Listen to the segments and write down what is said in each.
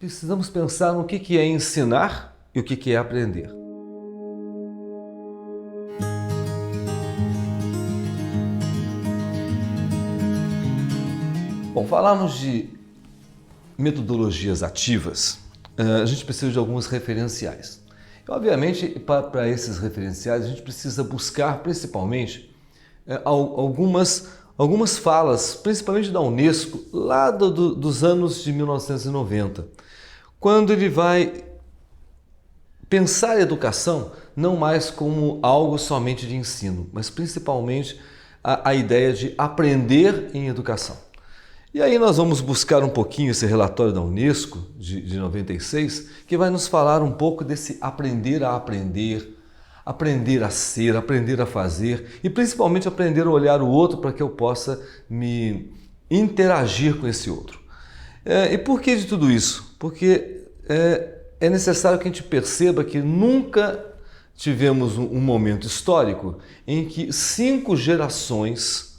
Precisamos pensar no que é ensinar e o que é aprender. Bom, falarmos de metodologias ativas, a gente precisa de alguns referenciais. E, obviamente, para esses referenciais, a gente precisa buscar principalmente algumas falas, principalmente da Unesco, lá dos anos de 1990, quando ele vai pensar a educação não mais como algo somente de ensino, mas principalmente a ideia de aprender em educação. E aí nós vamos buscar um pouquinho esse relatório da Unesco de 96, que vai nos falar um pouco desse aprender a aprender, aprender a ser, aprender a fazer e principalmente aprender a olhar o outro para que eu possa me interagir com esse outro. E por que de tudo isso? Porque é necessário que a gente perceba que nunca tivemos um momento histórico em que 5 gerações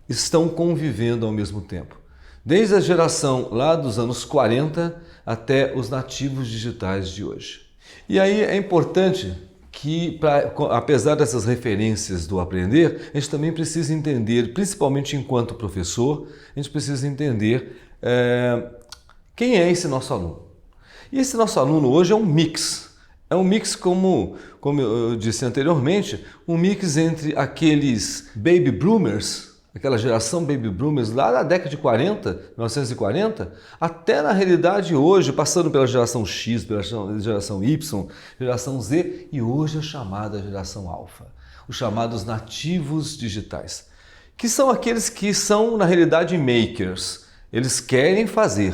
estão convivendo ao mesmo tempo. Desde a geração lá dos anos 40 até os nativos digitais de hoje. E aí é importante que, apesar dessas referências do aprender, a gente também precisa entender, principalmente enquanto professor, a gente precisa entender quem é esse nosso aluno. E esse nosso aluno hoje é um mix. É um mix, como eu disse anteriormente, um mix entre aqueles baby boomers, aquela geração baby boomers lá da década de 40, 1940, até na realidade hoje, passando pela geração X, pela geração Y, geração Z e hoje a chamada geração Alpha, os chamados nativos digitais, que são aqueles que são na realidade makers, eles querem fazer,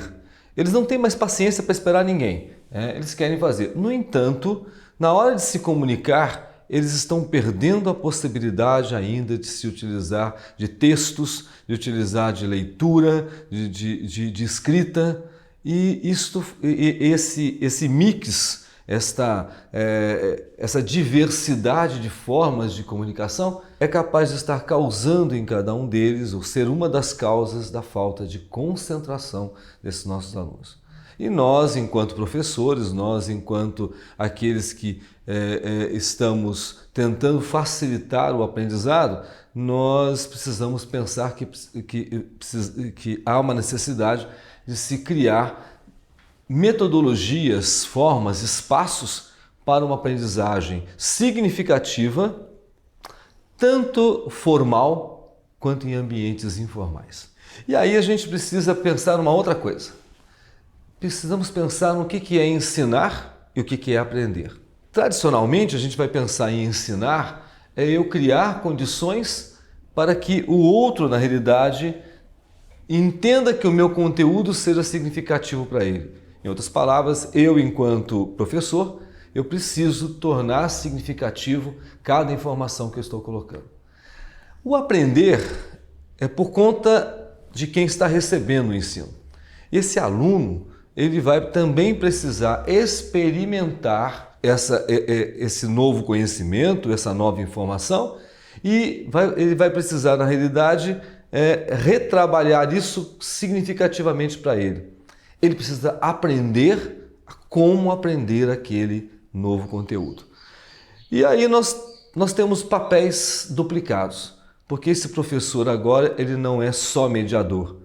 eles não têm mais paciência para esperar ninguém, eles querem fazer. No entanto, na hora de se comunicar, eles estão perdendo a possibilidade ainda de se utilizar de textos, de utilizar de leitura, de escrita, e esse mix, essa diversidade de formas de comunicação é capaz de estar causando em cada um deles, ou ser uma das causas da falta de concentração desses nossos alunos. E nós, enquanto professores, nós, enquanto aqueles que estamos tentando facilitar o aprendizado, nós precisamos pensar que há uma necessidade de se criar metodologias, formas, espaços para uma aprendizagem significativa, tanto formal quanto em ambientes informais. E aí a gente precisa pensar uma outra coisa. Precisamos pensar no que é ensinar e o que é aprender. Tradicionalmente, a gente vai pensar em ensinar, eu criar condições para que o outro, na realidade, entenda que o meu conteúdo seja significativo para ele. Em outras palavras, eu, enquanto professor, eu preciso tornar significativo cada informação que eu estou colocando. O aprender é por conta de quem está recebendo o ensino. Esse aluno, ele vai também precisar experimentar esse novo conhecimento, essa nova informação, e ele vai precisar, na realidade, retrabalhar isso significativamente para ele. Ele precisa aprender como aprender aquele novo conteúdo. E aí nós temos papéis duplicados, porque esse professor agora ele não é só mediador.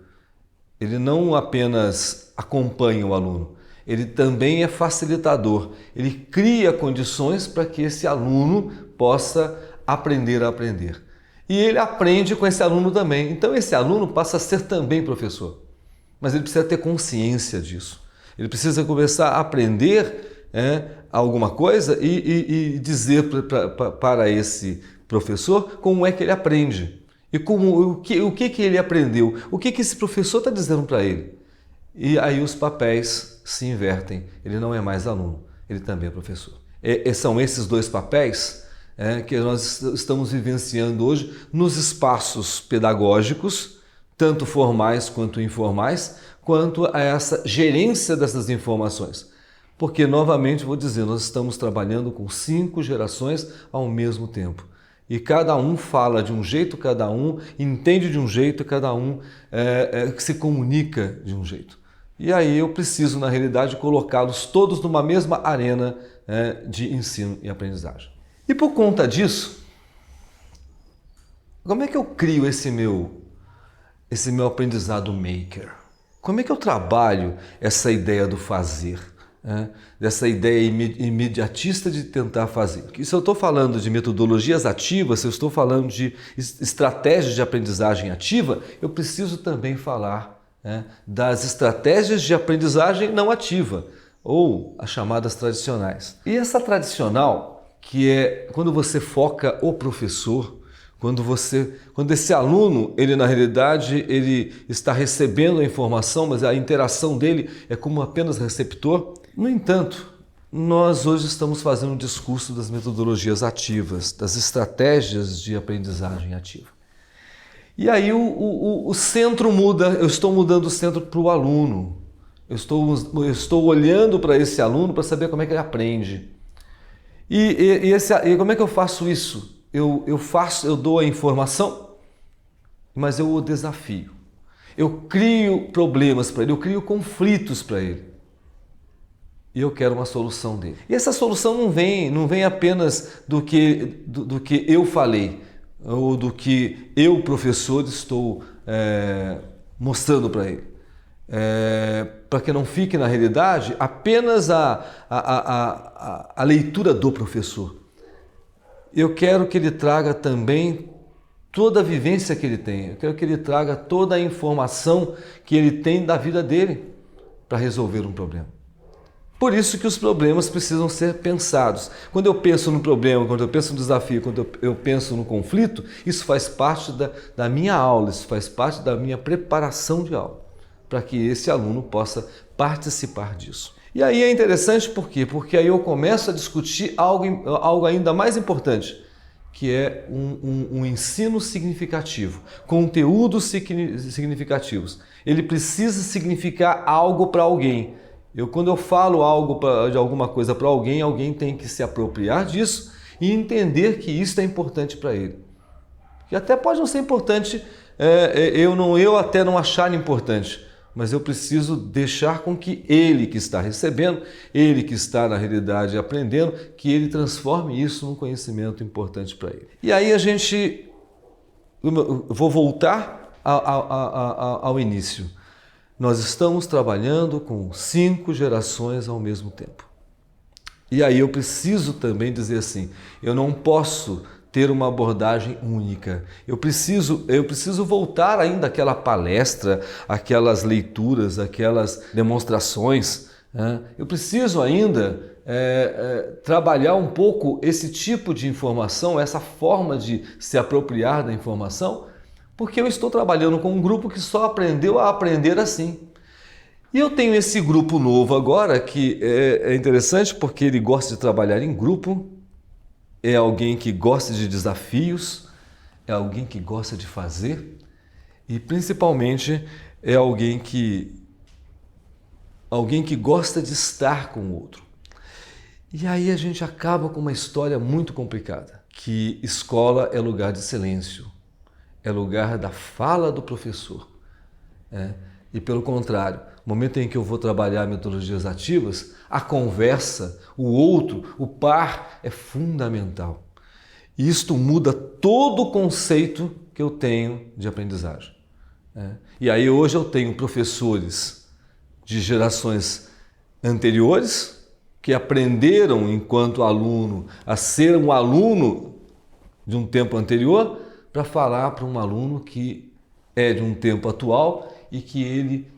Ele não apenas acompanha o aluno, ele também é facilitador. Ele cria condições para que esse aluno possa aprender a aprender. E ele aprende com esse aluno também. Então esse aluno passa a ser também professor. Mas ele precisa ter consciência disso. Ele precisa começar a aprender alguma coisa e dizer para esse professor como é que ele aprende. E o que ele aprendeu? O que esse professor está dizendo para ele? E aí os papéis se invertem. Ele não é mais aluno, ele também é professor. São esses dois papéis que nós estamos vivenciando hoje nos espaços pedagógicos, tanto formais quanto informais, quanto a essa gerência dessas informações. Porque, novamente, vou dizer, nós estamos trabalhando com 5 gerações ao mesmo tempo. E cada um fala de um jeito, cada um entende de um jeito, cada um se comunica de um jeito. E aí eu preciso, na realidade, colocá-los todos numa mesma arena de ensino e aprendizagem. E por conta disso, como é que eu crio esse meu aprendizado maker? Como é que eu trabalho essa ideia do fazer? Dessa ideia imediatista de tentar fazer. Se eu estou falando de metodologias ativas, se eu estou falando de estratégias de aprendizagem ativa, eu preciso também falar das estratégias de aprendizagem não ativa, ou as chamadas tradicionais. E essa tradicional, que é quando você foca o professor, quando esse aluno, ele na realidade, ele está recebendo a informação, mas a interação dele é como apenas receptor. No entanto, nós hoje estamos fazendo um discurso das metodologias ativas, das estratégias de aprendizagem ativa. E aí o centro muda, eu estou mudando o centro para o aluno. Eu estou olhando para esse aluno para saber como é que ele aprende. E como é que eu faço isso? Eu dou a informação, mas eu o desafio. Eu crio problemas para ele, eu crio conflitos para ele. E eu quero uma solução dele. E essa solução não vem apenas do que eu falei, ou do que eu, professor, estou mostrando para ele. Para que não fique, na realidade, apenas a leitura do professor. Eu quero que ele traga também toda a vivência que ele tem. Eu quero que ele traga toda a informação que ele tem da vida dele para resolver um problema. Por isso que os problemas precisam ser pensados. Quando eu penso no problema, quando eu penso no desafio, quando eu penso no conflito, isso faz parte da minha aula, isso faz parte da minha preparação de aula, para que esse aluno possa participar disso. E aí é interessante por quê? Porque aí eu começo a discutir algo ainda mais importante, que é um ensino significativo, conteúdos significativos. Ele precisa significar algo para alguém. Quando eu falo de alguma coisa para alguém, alguém tem que se apropriar disso e entender que isso é importante para ele. Que até pode não ser importante, eu até não achar importante, mas eu preciso deixar com que ele que está recebendo, ele que está na realidade aprendendo, que ele transforme isso num conhecimento importante para ele. E aí eu vou voltar ao início. Nós estamos trabalhando com 5 gerações ao mesmo tempo. E aí eu preciso também dizer assim, eu não posso ter uma abordagem única. Eu preciso voltar ainda àquela palestra, aquelas leituras, aquelas demonstrações. Eu preciso ainda trabalhar um pouco esse tipo de informação, essa forma de se apropriar da informação, porque eu estou trabalhando com um grupo que só aprendeu a aprender assim. E eu tenho esse grupo novo agora, que é interessante porque ele gosta de trabalhar em grupo, é alguém que gosta de desafios, é alguém que gosta de fazer e principalmente é alguém que gosta de estar com o outro. E aí a gente acaba com uma história muito complicada, que escola é lugar de silêncio. É lugar da fala do professor. E pelo contrário, no momento em que eu vou trabalhar metodologias ativas, a conversa, o outro, o par é fundamental. E isto muda todo o conceito que eu tenho de aprendizagem. E aí hoje eu tenho professores de gerações anteriores que aprenderam enquanto aluno a ser um aluno de um tempo anterior, para falar para um aluno que é de um tempo atual e que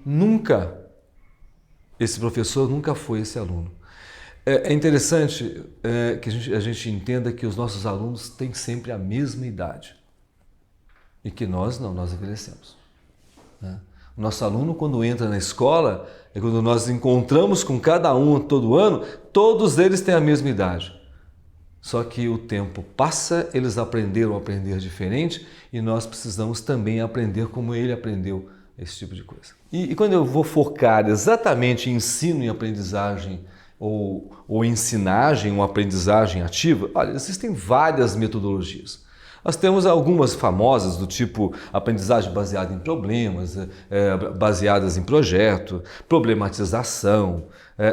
esse professor nunca foi esse aluno. É interessante que a gente entenda que os nossos alunos têm sempre a mesma idade e que nós envelhecemos. O nosso aluno, quando entra na escola, quando nós encontramos com cada um todo ano, todos eles têm a mesma idade. Só que o tempo passa, eles aprenderam a aprender diferente e nós precisamos também aprender como ele aprendeu esse tipo de coisa. E quando eu vou focar exatamente em ensino e aprendizagem ou ensinagem ou aprendizagem ativa, olha, existem várias metodologias. Nós temos algumas famosas do tipo aprendizagem baseada em problemas, baseadas em projeto, problematização,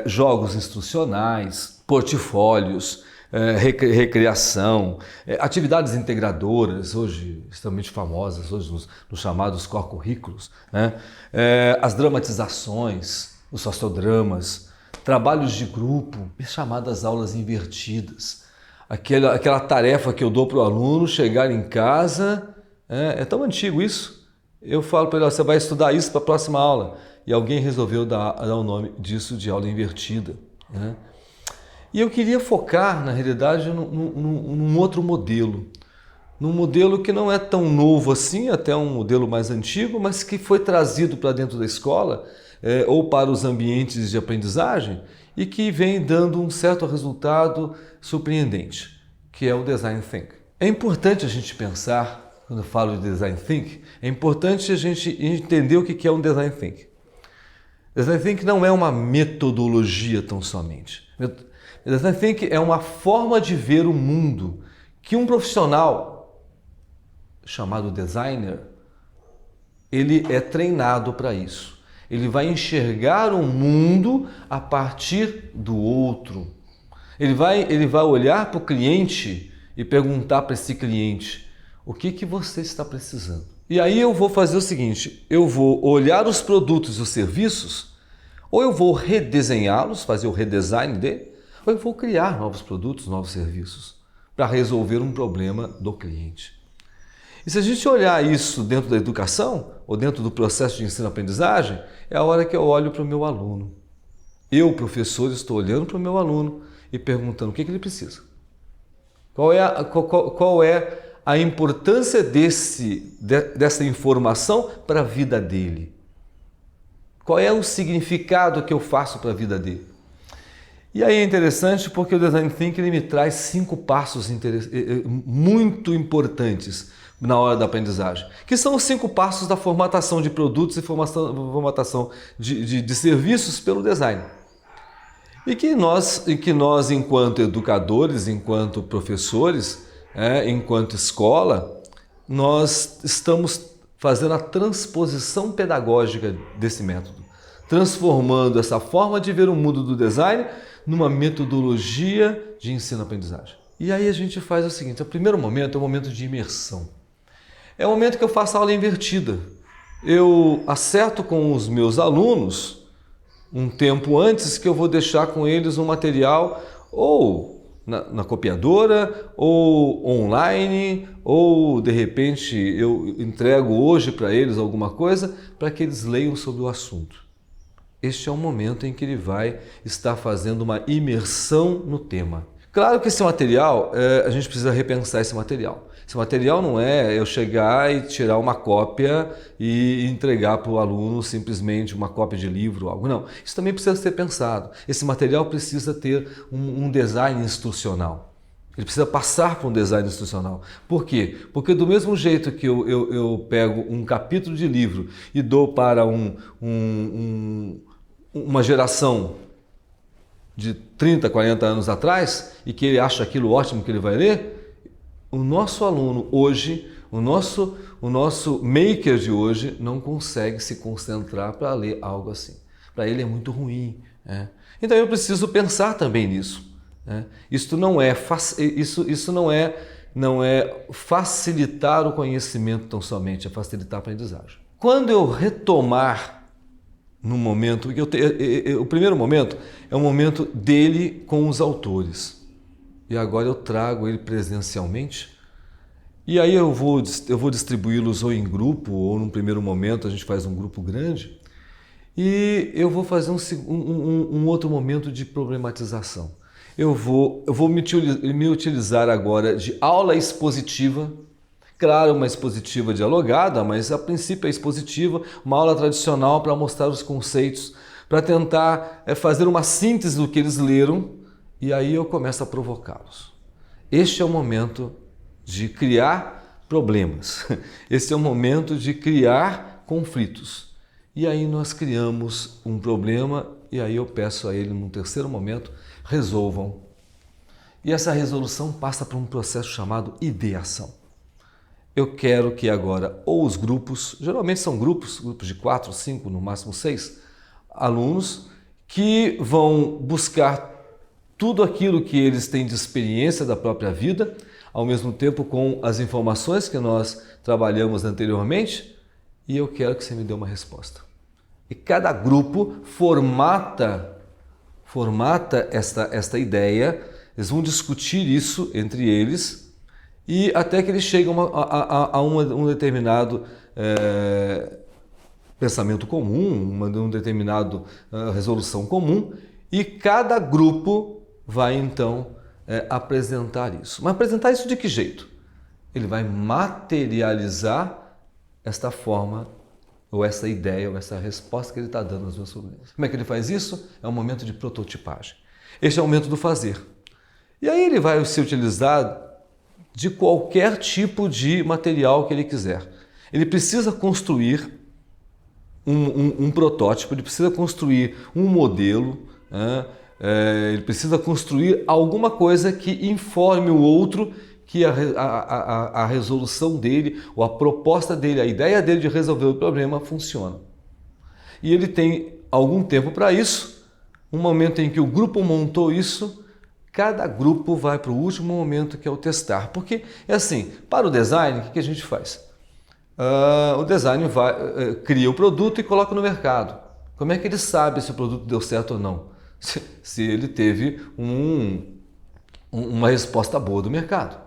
jogos instrucionais, portfólios, recreação, atividades integradoras, hoje extremamente famosas, hoje nos chamados core currículos, né? As dramatizações, os sociodramas, trabalhos de grupo, chamadas aulas invertidas, aquela tarefa que eu dou para o aluno chegar em casa, é tão antigo isso, eu falo para ele, você vai estudar isso para a próxima aula, e alguém resolveu dar o nome disso de aula invertida, né? E eu queria focar, na realidade, num outro modelo. Num modelo que não é tão novo assim, até um modelo mais antigo, mas que foi trazido para dentro da escola ou para os ambientes de aprendizagem e que vem dando um certo resultado surpreendente, que é o Design Thinking. É importante a gente pensar, quando eu falo de Design Thinking, é importante a gente entender o que é um Design Thinking. Design Thinking não é uma metodologia tão somente. Design Thinking é uma forma de ver o mundo que um profissional chamado designer, ele é treinado para isso. Ele vai enxergar o mundo a partir do outro. Ele vai olhar para o cliente e perguntar para esse cliente, o que você está precisando? E aí eu vou fazer o seguinte, eu vou olhar os produtos e os serviços, ou eu vou redesenhá-los, fazer o redesign dele, ou eu vou criar novos produtos, novos serviços para resolver um problema do cliente. E se a gente olhar isso dentro da educação ou dentro do processo de ensino-aprendizagem, é a hora que eu olho para o meu aluno. Eu, professor, estou olhando para o meu aluno e perguntando o que ele precisa. Qual é a importância dessa informação para a vida dele? Qual é o significado que eu faço para a vida dele? E aí é interessante porque o Design Thinking ele me traz 5 passos muito importantes na hora da aprendizagem, que são os 5 passos da formatação de produtos e formatação de serviços pelo design. E que nós, enquanto educadores, enquanto professores, enquanto escola, nós estamos fazendo a transposição pedagógica desse método, transformando essa forma de ver o mundo do design numa metodologia de ensino-aprendizagem. E aí a gente faz o seguinte, o primeiro momento é o momento de imersão. É o momento que eu faço a aula invertida. Eu acerto com os meus alunos um tempo antes que eu vou deixar com eles um material ou na copiadora, ou online, ou de repente eu entrego hoje para eles alguma coisa para que eles leiam sobre o assunto. Este é o momento em que ele vai estar fazendo uma imersão no tema. Claro que esse material, a gente precisa repensar esse material. Esse material não é eu chegar e tirar uma cópia e entregar para o aluno simplesmente uma cópia de livro ou algo. Não, isso também precisa ser pensado. Esse material precisa ter um design instrucional. Ele precisa passar por um design instrucional. Por quê? Porque do mesmo jeito que eu pego um capítulo de livro e dou para uma geração de 30, 40 anos atrás e que ele acha aquilo ótimo que ele vai ler, o nosso aluno hoje, o nosso maker de hoje não consegue se concentrar para ler algo assim. Para ele é muito ruim. Então eu preciso pensar também nisso. Isso não é facilitar o conhecimento tão somente, é facilitar a aprendizagem. Quando eu retomar no momento, o primeiro momento é o momento dele com os autores. E agora eu trago ele presencialmente. E aí eu vou distribuí-los ou em grupo, ou num primeiro momento a gente faz um grupo grande. E eu vou fazer um outro momento de problematização. Eu vou me utilizar agora de aula expositiva. Claro, uma expositiva dialogada, mas a princípio é expositiva, uma aula tradicional para mostrar os conceitos, para tentar fazer uma síntese do que eles leram, e aí eu começo a provocá-los. Este é o momento de criar problemas, esse é o momento de criar conflitos. E aí nós criamos um problema, e aí eu peço a ele, num terceiro momento, resolvam. E essa resolução passa por um processo chamado ideação. eu quero que agora ou os grupos, geralmente são grupos de 4, 5, no máximo 6 alunos, que vão buscar tudo aquilo que eles têm de experiência da própria vida, ao mesmo tempo com as informações que nós trabalhamos anteriormente, e eu quero que você me dê uma resposta. E cada grupo formata esta ideia, eles vão discutir isso entre eles, e até que eles chegam a um determinado pensamento comum, um determinado resolução comum, e cada grupo vai então apresentar isso. Mas apresentar isso de que jeito? Ele vai materializar esta forma, ou essa ideia, ou essa resposta que ele está dando aos meus problemas. Como é que ele faz isso? É um momento de prototipagem. Este é o momento do fazer. E aí ele vai se utilizar de qualquer tipo de material que ele quiser. Ele precisa construir um protótipo, ele precisa construir um modelo, ele precisa construir alguma coisa que informe o outro que a resolução dele, ou a proposta dele, a ideia dele de resolver o problema funciona. E ele tem algum tempo para isso, um momento em que o grupo montou isso, cada grupo vai para o último momento, que é o testar. Porque é assim, para o design, o que a gente faz? O design cria o produto e coloca no mercado. Como é que ele sabe se o produto deu certo ou não? Se ele teve uma resposta boa do mercado.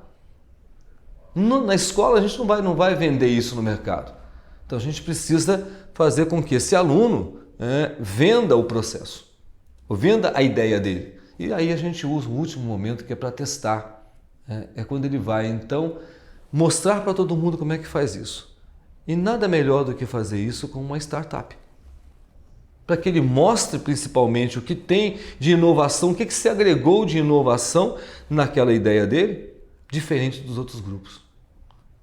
Na escola a gente não vai vender isso no mercado. Então a gente precisa fazer com que esse aluno venda o processo, ou venda a ideia dele. E aí a gente usa o último momento, que é para testar. É quando ele vai então mostrar para todo mundo como é que faz isso. E nada melhor do que fazer isso com uma startup. Para que ele mostre principalmente o que tem de inovação, o que se agregou de inovação naquela ideia dele, diferente dos outros grupos.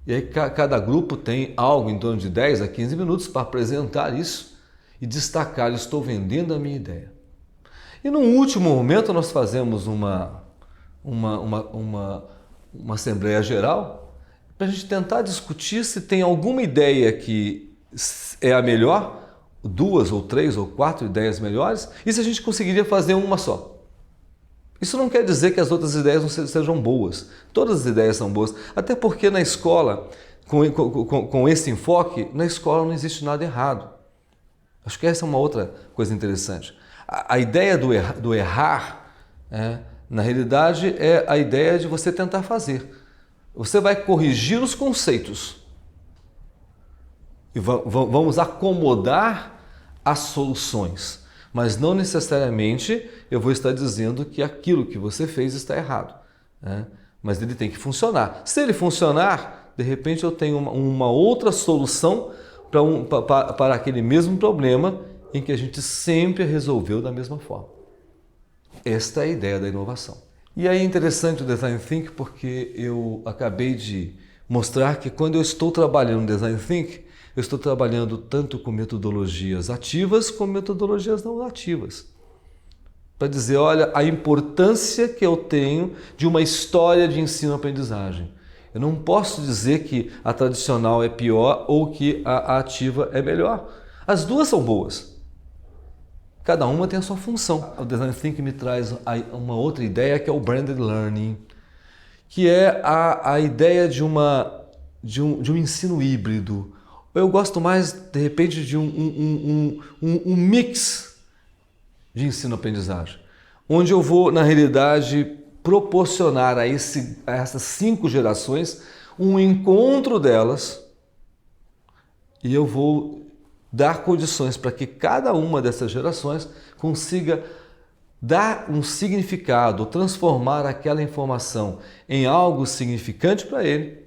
E aí cada grupo tem algo em torno de 10 a 15 minutos para apresentar isso e destacar: estou vendendo a minha ideia. E no último momento nós fazemos uma assembleia geral para a gente tentar discutir se tem alguma ideia que é a melhor, 2 ou 3 ou 4 ideias melhores, e se a gente conseguiria fazer uma só. Isso não quer dizer que as outras ideias não sejam boas. Todas as ideias são boas, até porque na escola, com esse enfoque, na escola não existe nada errado. Acho que essa é uma outra coisa interessante. A ideia do errar, na realidade, é a ideia de você tentar fazer. Você vai corrigir os conceitos e vamos acomodar as soluções, mas não necessariamente eu vou estar dizendo que aquilo que você fez está errado, mas ele tem que funcionar. Se ele funcionar, de repente eu tenho uma outra solução para aquele mesmo problema em que a gente sempre resolveu da mesma forma. Esta é a ideia da inovação. E aí é interessante o Design Thinking, porque eu acabei de mostrar que quando eu estou trabalhando no Design Thinking, eu estou trabalhando tanto com metodologias ativas como metodologias não ativas. Para dizer, olha, a importância que eu tenho de uma história de ensino-aprendizagem. Eu não posso dizer que a tradicional é pior ou que a ativa é melhor. As duas são boas. Cada uma tem a sua função. O Design Thinking me traz uma outra ideia, que é o Blended Learning, que é a ideia de um ensino híbrido. Eu gosto mais, de repente, de um mix de ensino-aprendizagem, onde eu vou, na realidade, proporcionar a essas 5 gerações um encontro delas, e eu vou dar condições para que cada uma dessas gerações consiga dar um significado, transformar aquela informação em algo significante para ele,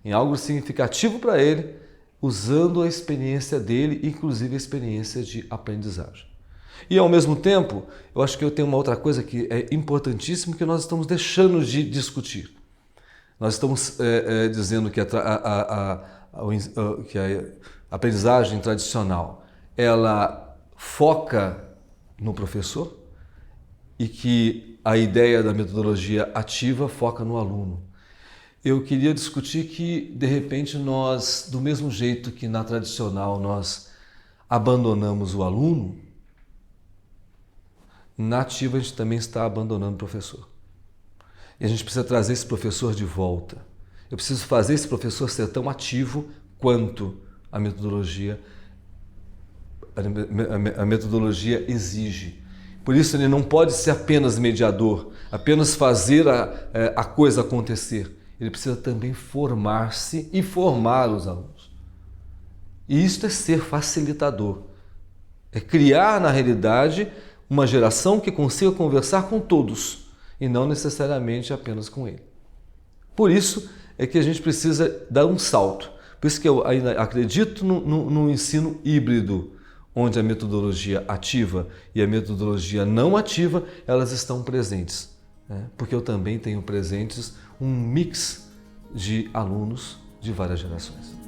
em algo significativo para ele, usando a experiência dele, inclusive a experiência de aprendizagem. E ao mesmo tempo, eu acho que eu tenho uma outra coisa que é importantíssima, que nós estamos deixando de discutir. Nós estamos dizendo que a aprendizagem tradicional, ela foca no professor, e que a ideia da metodologia ativa foca no aluno. Eu queria discutir que, de repente, nós, do mesmo jeito que na tradicional nós abandonamos o aluno, na ativa a gente também está abandonando o professor. E a gente precisa trazer esse professor de volta. Eu preciso fazer esse professor ser tão ativo quanto a metodologia exige. Por isso ele não pode ser apenas mediador, apenas fazer a coisa acontecer. Ele precisa também formar-se e formar os alunos. E isto é ser facilitador. É criar, na realidade, uma geração que consiga conversar com todos e não necessariamente apenas com ele. Por isso é que a gente precisa dar um salto. Por isso que eu ainda acredito no ensino híbrido, onde a metodologia ativa e a metodologia não ativa, elas estão presentes. Porque eu também tenho presentes um mix de alunos de várias gerações.